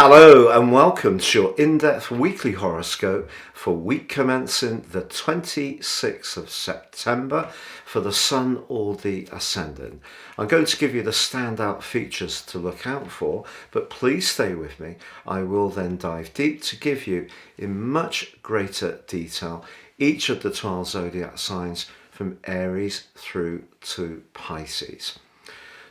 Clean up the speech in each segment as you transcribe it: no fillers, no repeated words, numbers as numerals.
Hello and welcome to your in-depth weekly horoscope for week commencing the 26th of September for the Sun or the Ascendant. I'm going to give you the standout features to look out for, but please stay with me. I will then dive deep to give you in much greater detail each of the 12 zodiac signs from Aries through to Pisces.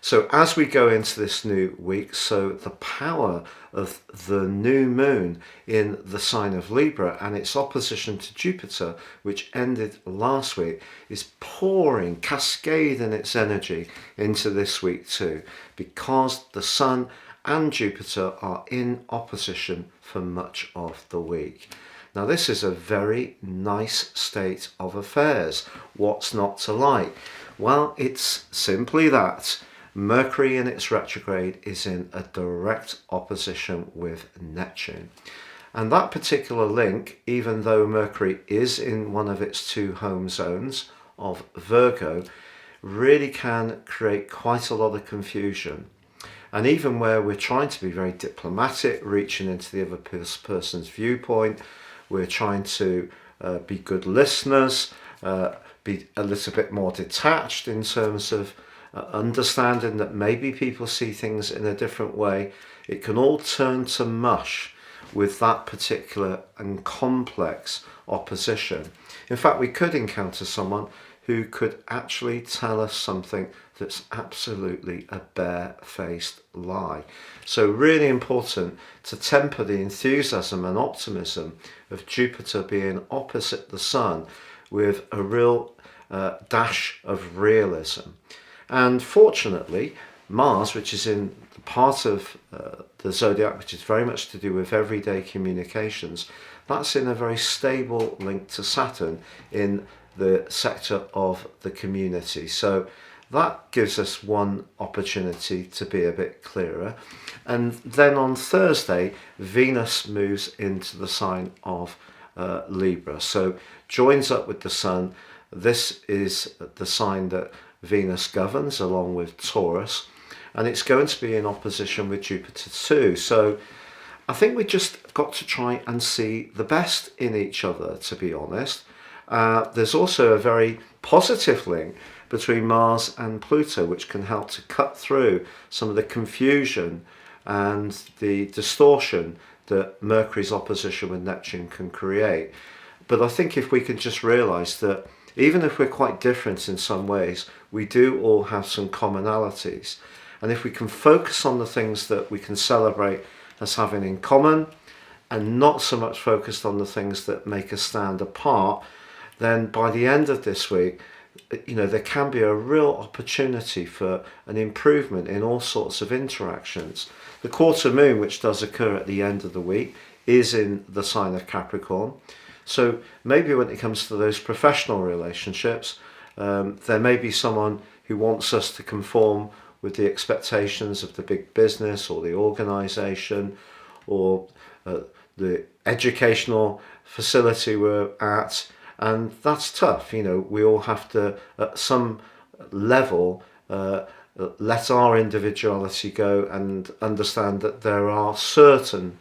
So as we go into this new week, so the power of the new moon in the sign of Libra and its opposition to Jupiter, which ended last week, is pouring, cascading its energy into this week too, because the Sun and Jupiter are in opposition for much of the week. Now this is a very nice state of affairs. What's not to like? Well, it's simply that Mercury in its retrograde is in a direct opposition with Neptune. And that particular link, even though Mercury is in one of its two home zones of Virgo, really can create quite a lot of confusion. And even where we're trying to be very diplomatic, reaching into the other person's viewpoint, we're trying to be good listeners, be a little bit more detached in terms of understanding that maybe people see things in a different way, it can all turn to mush with that particular and complex opposition. In fact, we could encounter someone who could actually tell us something that's absolutely a bare-faced lie. So really important to temper the enthusiasm and optimism of Jupiter being opposite the Sun with a real dash of realism. And fortunately, Mars, which is in the part of the zodiac which is very much to do with everyday communications, that's in a very stable link to Saturn in the sector of the community. So that gives us one opportunity to be a bit clearer. And then on Thursday, Venus moves into the sign of Libra. So joins up with the Sun. This is the sign that Venus governs along with Taurus, and it's going to be in opposition with Jupiter too. So I think we just got to try and see the best in each other, to be honest. There's also a very positive link between Mars and Pluto, which can help to cut through some of the confusion and the distortion that Mercury's opposition with Neptune can create. But I think if we can just realize that even if we're quite different in some ways, we do all have some commonalities. And if we can focus on the things that we can celebrate as having in common and not so much focused on the things that make us stand apart, then by the end of this week, there can be a real opportunity for an improvement in all sorts of interactions. The quarter moon, which does occur at the end of the week, is in the sign of Capricorn. So maybe when it comes to those professional relationships, there may be someone who wants us to conform with the expectations of the big business or the organization or the educational facility we're at. And that's tough. We all have to, at some level, let our individuality go and understand that there are certain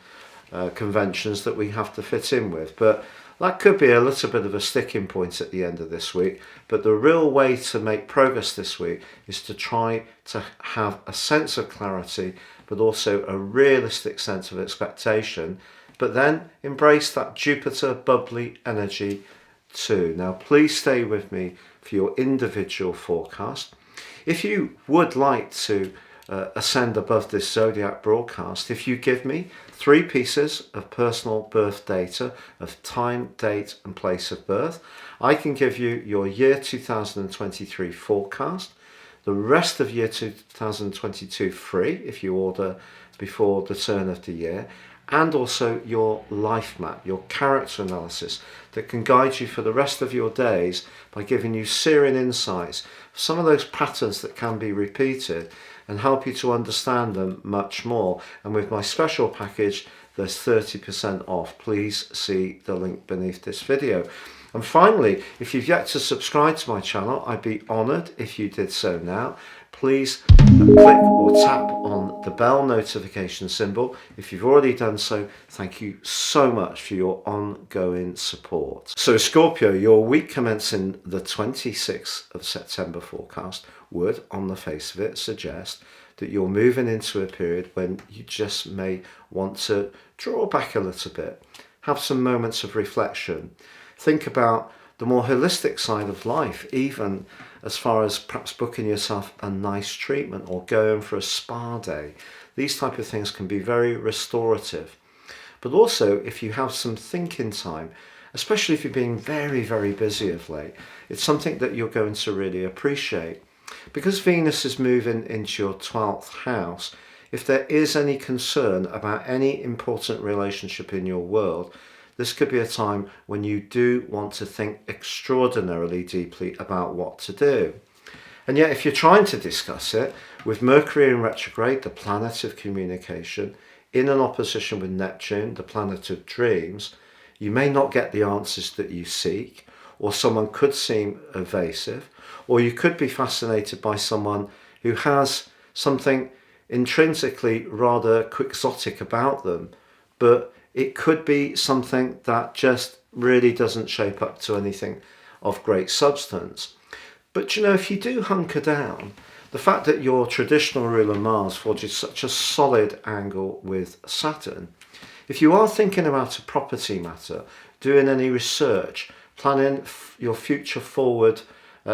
conventions that we have to fit in with. But that could be a little bit of a sticking point at the end of this week, but the real way to make progress this week is to try to have a sense of clarity, but also a realistic sense of expectation, but then embrace that Jupiter bubbly energy too. Now, please stay with me for your individual forecast. If you would like to ascend above this zodiac broadcast, if you give me 3 pieces of personal birth data of time, date and place of birth, I can give you your year 2023 forecast, the rest of year 2022 free if you order before the turn of the year, and also your life map, your character analysis that can guide you for the rest of your days by giving you searing insights, some of those patterns that can be repeated, and help you to understand them much more. And with my special package, there's 30% off. Please see the link beneath this video. And finally, if you've yet to subscribe to my channel, I'd be honoured if you did so now. Please click or tap on the bell notification symbol. If you've already done so, thank you so much for your ongoing support. So Scorpio, your week commencing the 26th of September forecast would, on the face of it, suggest that you're moving into a period when you just may want to draw back a little bit, have some moments of reflection, think about the more holistic side of life, even as far as perhaps booking yourself a nice treatment or going for a spa day. These type of things can be very restorative. But also, if you have some thinking time, especially if you're being very, very busy of late, it's something that you're going to really appreciate. Because Venus is moving into your 12th house, if there is any concern about any important relationship in your world, this could be a time when you do want to think extraordinarily deeply about what to do. And yet, if you're trying to discuss it, with Mercury in retrograde, the planet of communication, in an opposition with Neptune, the planet of dreams, you may not get the answers that you seek, or someone could seem evasive, or you could be fascinated by someone who has something intrinsically rather quixotic about them, but it could be something that just really doesn't shape up to anything of great substance. But if you do hunker down, the fact that your traditional ruler Mars forges such a solid angle with Saturn, if you are thinking about a property matter, doing any research, planning your future forward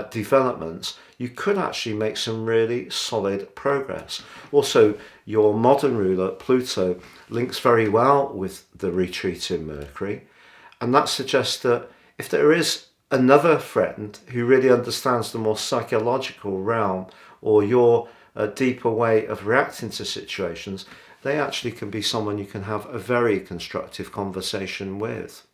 developments, you could actually make some really solid progress. Also, your modern ruler, Pluto, links very well with the retreating Mercury, and that suggests that if there is another friend who really understands the more psychological realm or your deeper way of reacting to situations, they actually can be someone you can have a very constructive conversation with.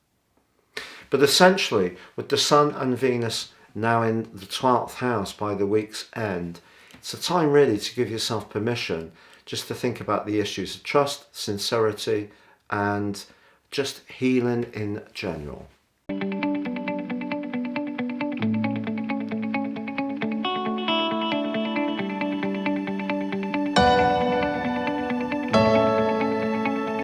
But essentially, with the Sun and Venus now in the 12th house by the week's end, it's a time really to give yourself permission just to think about the issues of trust, sincerity, and just healing in general.